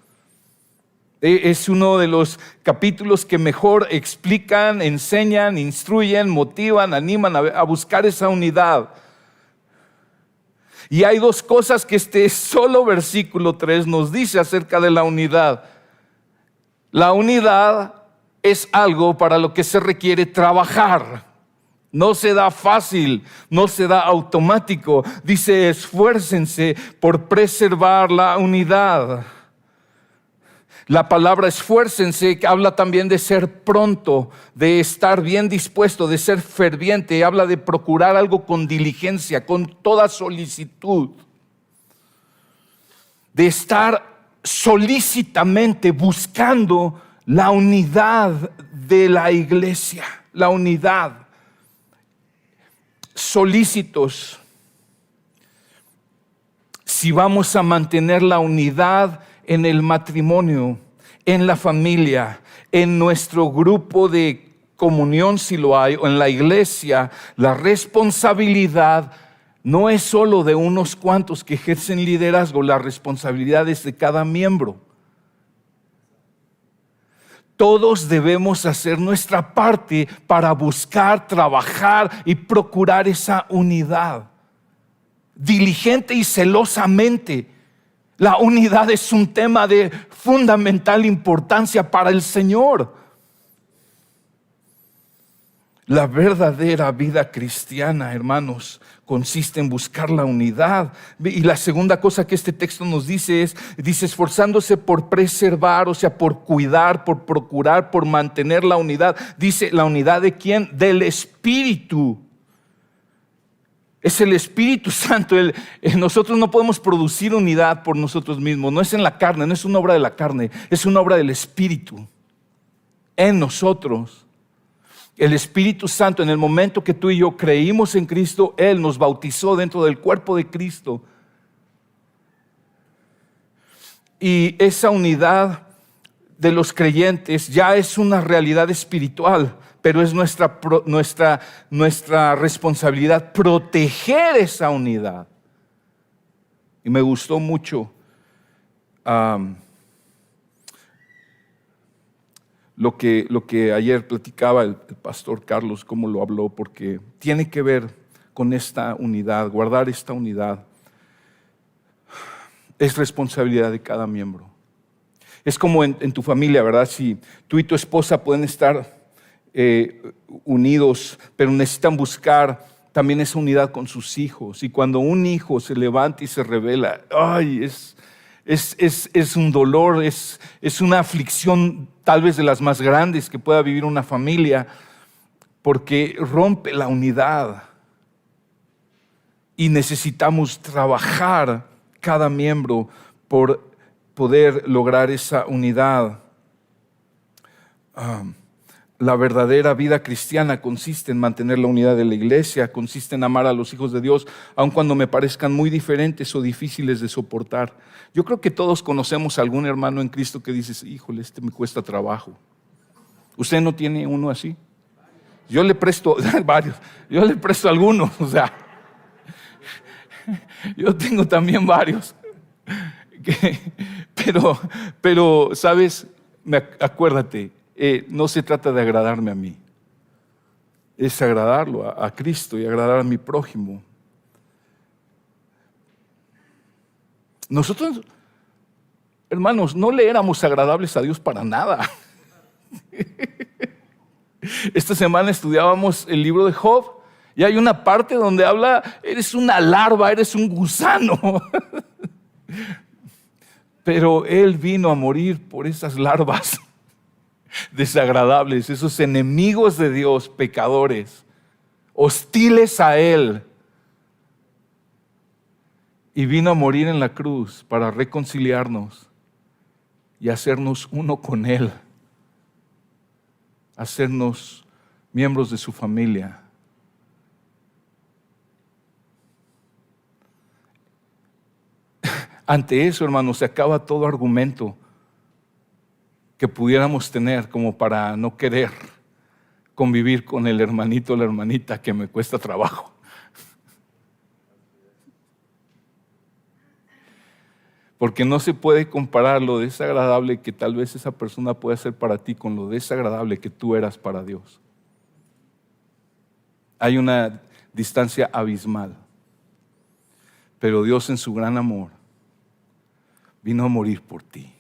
Es uno de los capítulos que mejor explican, enseñan, instruyen, motivan, animan a buscar esa unidad. Y hay dos cosas que este solo versículo 3 nos dice acerca de la unidad. La unidad es algo para lo que se requiere trabajar. No se da fácil, no se da automático. Dice: esfuércense por preservar la unidad. La palabra esfuércense habla también de ser pronto, de estar bien dispuesto, de ser ferviente. Habla de procurar algo con diligencia, con toda solicitud. De estar solícitamente buscando la unidad de la iglesia, la unidad. Solícitos. Si vamos a mantener la unidad en el matrimonio, en la familia, en nuestro grupo de comunión si lo hay, o en la iglesia, la responsabilidad no es solo de unos cuantos que ejercen liderazgo, la responsabilidad es de cada miembro. Todos debemos hacer nuestra parte para buscar, trabajar y procurar esa unidad. Diligente y celosamente. La unidad es un tema de fundamental importancia para el Señor. La verdadera vida cristiana, hermanos, consiste en buscar la unidad. Y la segunda cosa que este texto nos dice dice esforzándose por preservar, o sea, por cuidar, por procurar, por mantener la unidad. Dice, ¿la unidad de quién? Del Espíritu. Es el Espíritu Santo. Nosotros no podemos producir unidad por nosotros mismos. No es en la carne, no es una obra de la carne, es una obra del Espíritu en nosotros. El Espíritu Santo, en el momento que tú y yo creímos en Cristo, Él nos bautizó dentro del cuerpo de Cristo. Y esa unidad de los creyentes ya es una realidad espiritual, pero es nuestra responsabilidad proteger esa unidad. Y me gustó mucho lo que ayer platicaba el pastor Carlos, cómo lo habló, porque tiene que ver con esta unidad, guardar esta unidad. Es responsabilidad de cada miembro. Es como en tu familia, ¿verdad? Si tú y tu esposa pueden estar unidos, pero necesitan buscar también esa unidad con sus hijos. Y cuando un hijo se levanta y se rebela, ¡ay! Es un dolor, es una aflicción tal vez de las más grandes que pueda vivir una familia, porque rompe la unidad. Y necesitamos trabajar cada miembro por poder lograr esa unidad. La verdadera vida cristiana consiste en mantener la unidad de la iglesia, consiste en amar a los hijos de Dios, aun cuando me parezcan muy diferentes o difíciles de soportar. Yo creo que todos conocemos a algún hermano en Cristo que dices, híjole, me cuesta trabajo. ¿Usted no tiene uno así? Yo le presto varios, yo le presto algunos, o sea, yo tengo también varios. Pero, ¿sabes? Acuérdate, no se trata de agradarme a mí, es agradarlo a Cristo y agradar a mi prójimo. Nosotros, hermanos, no le éramos agradables a Dios para nada. Esta semana estudiábamos el libro de Job y hay una parte donde habla, eres una larva, eres un gusano. Pero él vino a morir por esas larvas desagradables, esos enemigos de Dios, pecadores, hostiles a él. Y vino a morir en la cruz para reconciliarnos y hacernos uno con él, hacernos miembros de su familia. Ante eso, hermanos, se acaba todo argumento que pudiéramos tener como para no querer convivir con el hermanito o la hermanita que me cuesta trabajo. Porque no se puede comparar lo desagradable que tal vez esa persona pueda hacer para ti con lo desagradable que tú eras para Dios. Hay una distancia abismal. Pero Dios en su gran amor vino a morir por ti.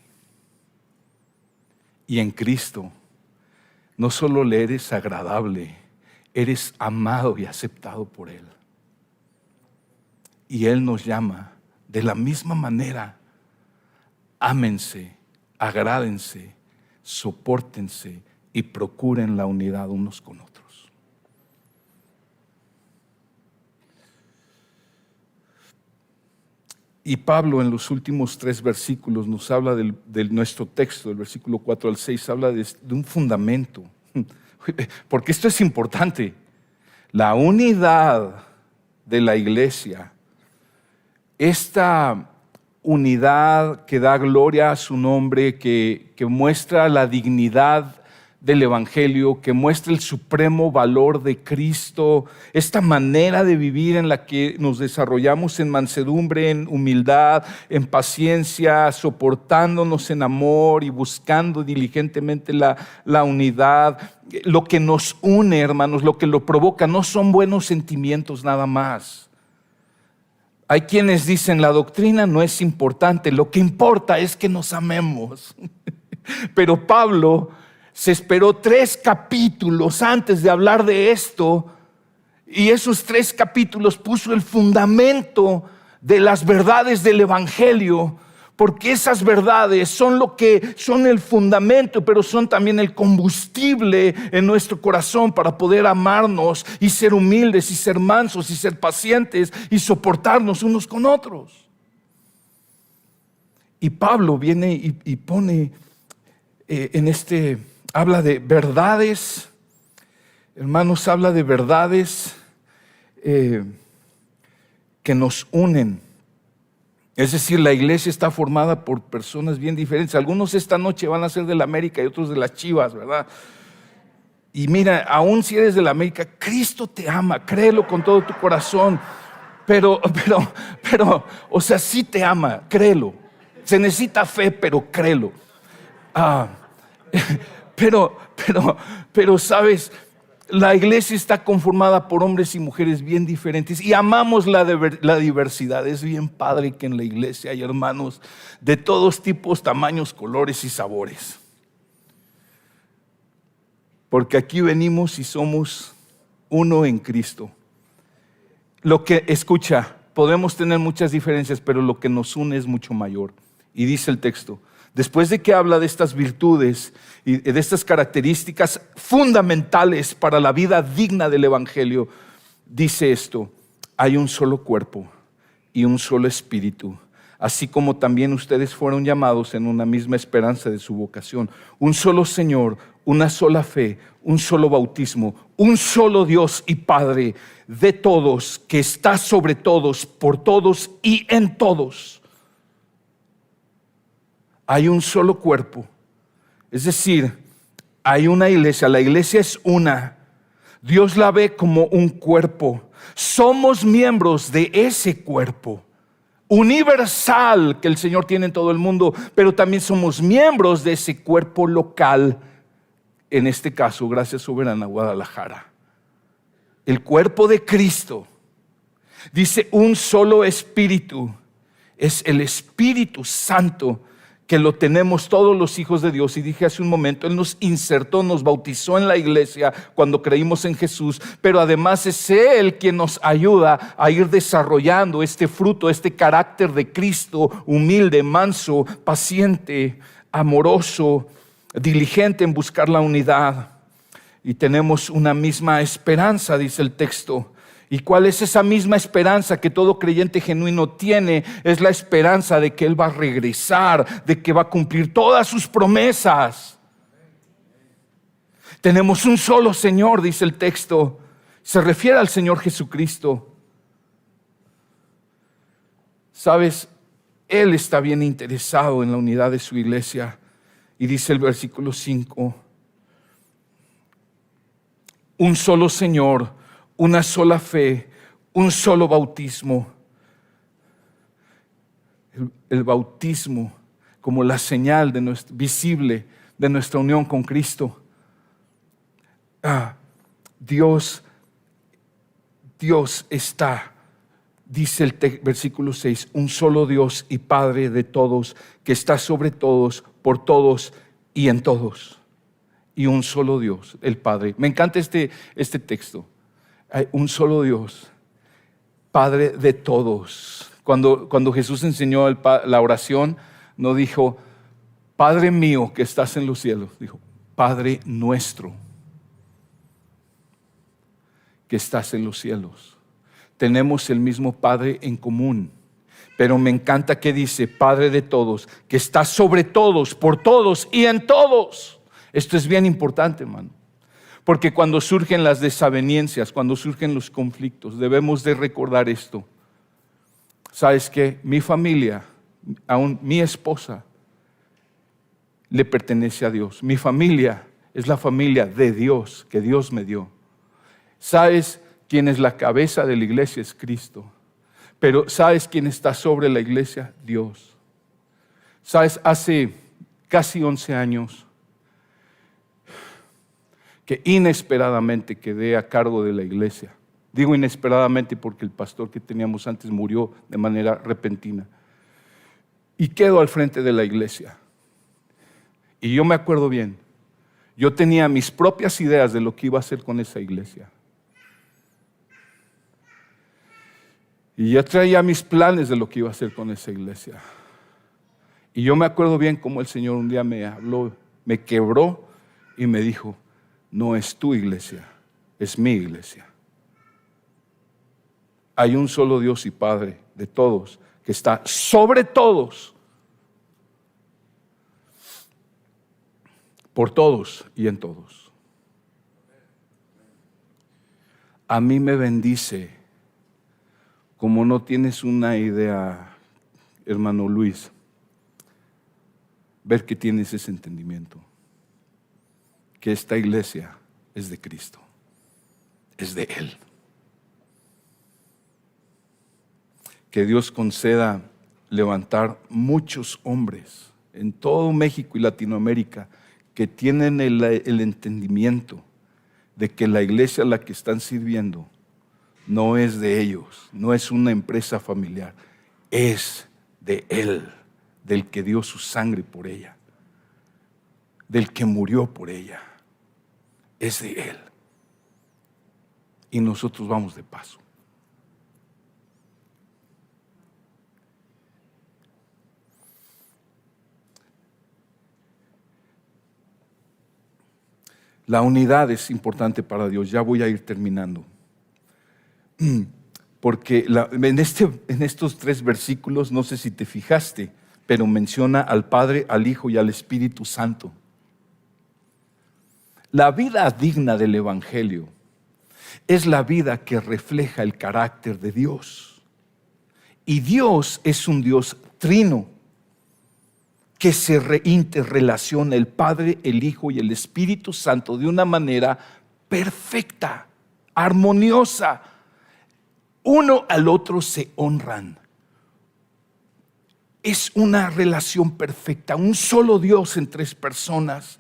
Y en Cristo no solo le eres agradable, eres amado y aceptado por Él. Y Él nos llama de la misma manera. Ámense, agrádense, sopórtense y procuren la unidad unos con otros. Y Pablo en los últimos 3 versículos nos habla de nuestro texto, del versículo 4 al 6, habla de un fundamento. Porque esto es importante. La unidad de la iglesia, esta unidad que da gloria a su nombre, que muestra la dignidad del Evangelio, que muestra el supremo valor de Cristo, esta manera de vivir en la que nos desarrollamos en mansedumbre, en humildad, en paciencia, soportándonos en amor y buscando diligentemente la unidad. Lo que nos une, hermanos, lo que lo provoca, no son buenos sentimientos nada más. Hay quienes dicen la doctrina no es importante, lo que importa es que nos amemos. Pero Pablo se esperó 3 capítulos antes de hablar de esto, y esos 3 capítulos puso el fundamento de las verdades del Evangelio, porque esas verdades son lo que son el fundamento, pero son también el combustible en nuestro corazón para poder amarnos y ser humildes y ser mansos y ser pacientes y soportarnos unos con otros. Y Pablo viene y pone habla de verdades, hermanos, habla de verdades que nos unen. Es decir, la iglesia está formada por personas bien diferentes. Algunos esta noche van a ser de la América y otros de las Chivas, ¿verdad? Y mira, aún si eres de la América, Cristo te ama, créelo con todo tu corazón. Pero, o sea, sí te ama, créelo. Se necesita fe, pero créelo. Pero, ¿sabes? La iglesia está conformada por hombres y mujeres bien diferentes y amamos la diversidad. Es bien padre que en la iglesia hay hermanos de todos tipos, tamaños, colores y sabores. Porque aquí venimos y somos uno en Cristo. Escucha, podemos tener muchas diferencias, pero lo que nos une es mucho mayor. Y dice el texto, después de que habla de estas virtudes y de estas características fundamentales para la vida digna del Evangelio, dice esto: hay un solo cuerpo y un solo espíritu, así como también ustedes fueron llamados en una misma esperanza de su vocación. Un solo Señor, una sola fe, un solo bautismo, un solo Dios y Padre de todos, que está sobre todos, por todos y en todos. Hay un solo cuerpo, es decir, hay una iglesia, la iglesia es una. Dios la ve como un cuerpo. Somos miembros de ese cuerpo universal que el Señor tiene en todo el mundo, pero también somos miembros de ese cuerpo local, en este caso, Gracia Soberana Guadalajara. El cuerpo de Cristo. Dice un solo espíritu, es el Espíritu Santo que lo tenemos todos los hijos de Dios. Y dije hace un momento, Él nos insertó, nos bautizó en la iglesia cuando creímos en Jesús, pero además es Él quien nos ayuda a ir desarrollando este fruto, este carácter de Cristo, humilde, manso, paciente, amoroso, diligente en buscar la unidad. Y tenemos una misma esperanza, dice el texto. ¿Y cuál es esa misma esperanza que todo creyente genuino tiene? Es la esperanza de que Él va a regresar, de que va a cumplir todas sus promesas. Tenemos un solo Señor, dice el texto. Se refiere al Señor Jesucristo. ¿Sabes? Él está bien interesado en la unidad de su iglesia. Y dice el versículo 5, un solo Señor, una sola fe, un solo bautismo. El bautismo como la señal visible de nuestra unión con Cristo. Dios está, dice el versículo 6, un solo Dios y Padre de todos, que está sobre todos, por todos y en todos. Y un solo Dios, el Padre. Me encanta este texto. Hay un solo Dios, Padre de todos. Cuando Jesús enseñó la oración, no dijo, Padre mío que estás en los cielos. Dijo, Padre nuestro que estás en los cielos. Tenemos el mismo Padre en común. Pero me encanta que dice, Padre de todos, que está sobre todos, por todos y en todos. Esto es bien importante, hermano. Porque cuando surgen las desavenencias, cuando surgen los conflictos, debemos de recordar esto. ¿Sabes qué? Mi familia, aún mi esposa, le pertenece a Dios. Mi familia es la familia de Dios, que Dios me dio. ¿Sabes quién es la cabeza de la iglesia? Es Cristo. Pero ¿sabes quién está sobre la iglesia? Dios. ¿Sabes? Hace casi 11 años que inesperadamente quedé a cargo de la iglesia. Digo inesperadamente porque el pastor que teníamos antes murió de manera repentina. Y quedo al frente de la iglesia. Y yo me acuerdo bien, yo tenía mis propias ideas de lo que iba a hacer con esa iglesia. Y ya traía mis planes de lo que iba a hacer con esa iglesia. Y yo me acuerdo bien cómo el Señor un día me habló, me quebró y me dijo, no es tu iglesia, es mi iglesia. Hay un solo Dios y Padre de todos, que está sobre todos, por todos y en todos. A mí me bendice, como no tienes una idea, hermano Luis, ver que tienes ese entendimiento. Que esta iglesia es de Cristo, es de Él. Que Dios conceda levantar muchos hombres en todo México y Latinoamérica que tienen el entendimiento de que la iglesia a la que están sirviendo no es de ellos, no es una empresa familiar, es de Él, del que dio su sangre por ella, del que murió por ella. Es de Él. Y nosotros vamos de paso. La unidad es importante para Dios. Ya voy a ir terminando. Porque en estos 3 versículos, no sé si te fijaste, pero menciona al Padre, al Hijo y al Espíritu Santo. La vida digna del Evangelio es la vida que refleja el carácter de Dios. Y Dios es un Dios trino que se interrelaciona el Padre, el Hijo y el Espíritu Santo de una manera perfecta, armoniosa. Uno al otro se honran. Es una relación perfecta, un solo Dios en 3 personas.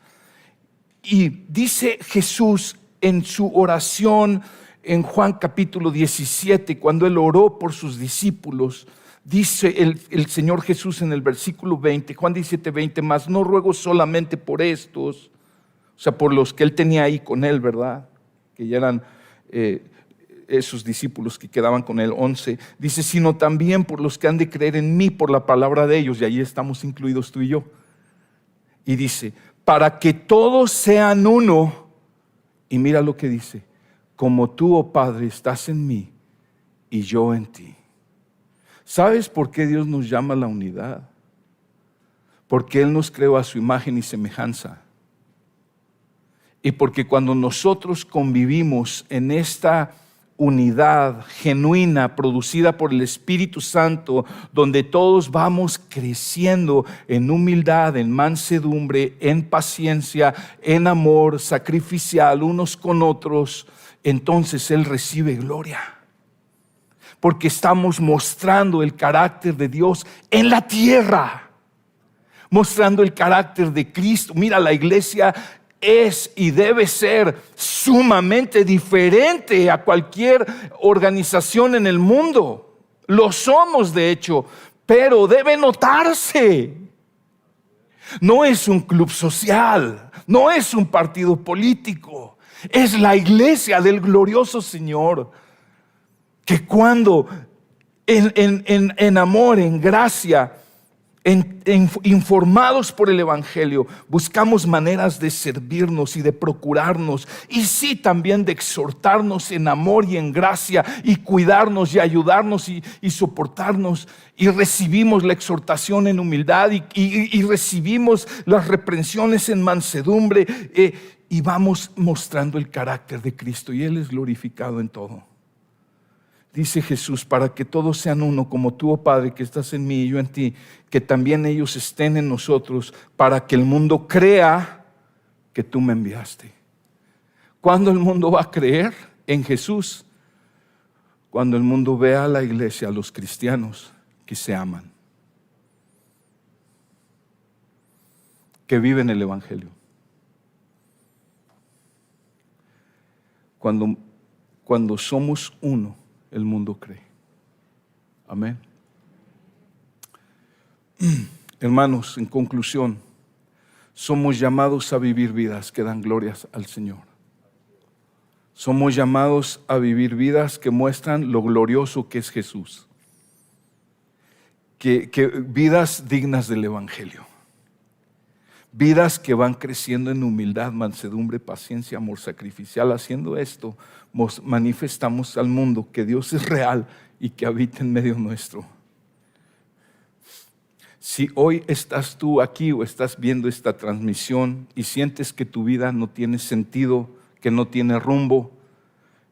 Y dice Jesús en su oración en Juan capítulo 17, cuando Él oró por sus discípulos, Dice el Señor Jesús en el versículo 20, Juan 17:20, mas no ruego solamente por estos, o sea, por los que Él tenía ahí con Él, ¿verdad? Que ya eran esos discípulos que quedaban con Él, 11. Dice, sino también por los que han de creer en mí por la palabra de ellos, y ahí estamos incluidos tú y yo. Y dice, para que todos sean uno, y mira lo que dice, como tú, oh Padre, estás en mí y yo en ti. ¿Sabes por qué Dios nos llama a la unidad? Porque Él nos creó a su imagen y semejanza. Y porque cuando nosotros convivimos en esta unidad genuina producida por el Espíritu Santo, donde todos vamos creciendo en humildad, en mansedumbre, en paciencia, en amor sacrificial unos con otros, entonces Él recibe gloria. Porque estamos mostrando el carácter de Dios en la tierra, mostrando el carácter de Cristo. Mira, la iglesia es y debe ser sumamente diferente a cualquier organización en el mundo. Lo somos, de hecho, pero debe notarse. No es un club social, no es un partido político, es la iglesia del glorioso Señor, que cuando en amor, en gracia, informados por el Evangelio, buscamos maneras de servirnos y de procurarnos, y sí también de exhortarnos en amor y en gracia, y cuidarnos y ayudarnos y soportarnos, y recibimos la exhortación en humildad y recibimos las reprensiones en mansedumbre, y vamos mostrando el carácter de Cristo, y Él es glorificado en todo. Dice Jesús, para que todos sean uno, como tú, oh Padre, que estás en mí y yo en ti, que también ellos estén en nosotros, para que el mundo crea que tú me enviaste. ¿Cuándo el mundo va a creer en Jesús? Cuando el mundo vea a la iglesia, a los cristianos que se aman, que viven el Evangelio. Cuando somos uno, el mundo cree. Amén. Hermanos, en conclusión, somos llamados a vivir vidas que dan glorias al Señor. Somos llamados a vivir vidas que muestran lo glorioso que es Jesús. Que vidas dignas del Evangelio. Vidas que van creciendo en humildad, mansedumbre, paciencia, amor sacrificial. Haciendo esto, manifestamos al mundo que Dios es real y que habita en medio nuestro. Si hoy estás tú aquí o estás viendo esta transmisión y sientes que tu vida no tiene sentido, que no tiene rumbo,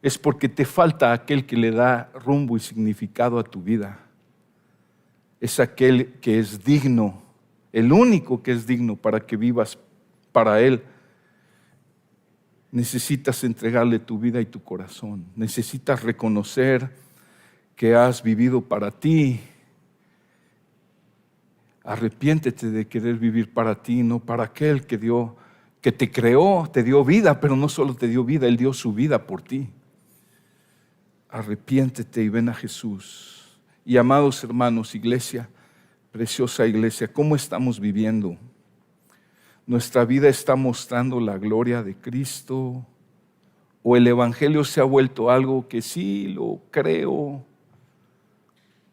es porque te falta aquel que le da rumbo y significado a tu vida. Es aquel que es digno, el único que es digno para que vivas para Él. Necesitas entregarle tu vida y tu corazón. Necesitas reconocer que has vivido para ti. Arrepiéntete de querer vivir para ti, no para aquel que te creó, te dio vida, pero no solo te dio vida, Él dio su vida por ti. Arrepiéntete y ven a Jesús. Y amados hermanos, iglesia, preciosa iglesia, ¿cómo estamos viviendo? ¿Nuestra vida está mostrando la gloria de Cristo? ¿O el Evangelio se ha vuelto algo que sí lo creo,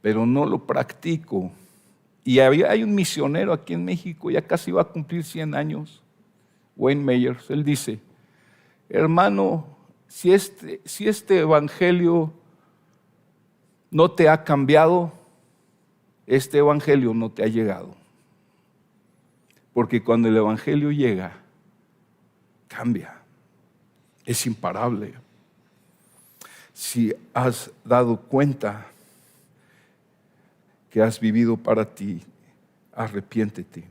pero no lo practico? Y hay un misionero aquí en México, ya casi va a cumplir 100 años, Wayne Myers. Él dice, hermano, si este Evangelio no te ha cambiado, este Evangelio no te ha llegado. Porque cuando el Evangelio llega, cambia, es imparable. Si has dado cuenta que has vivido para ti, arrepiéntete.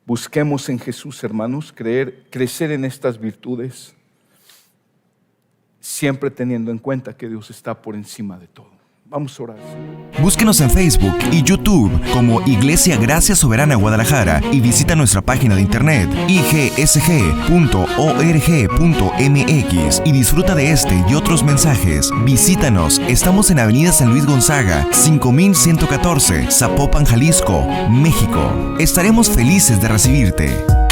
Busquemos en Jesús, hermanos, crecer en estas virtudes, siempre teniendo en cuenta que Dios está por encima de todo. Vamos a orar. Búsquenos en Facebook y YouTube como Iglesia Gracia Soberana Guadalajara y visita nuestra página de internet igsg.org.mx y disfruta de este y otros mensajes. Visítanos, estamos en Avenida San Luis Gonzaga, 5114, Zapopan, Jalisco, México. Estaremos felices de recibirte.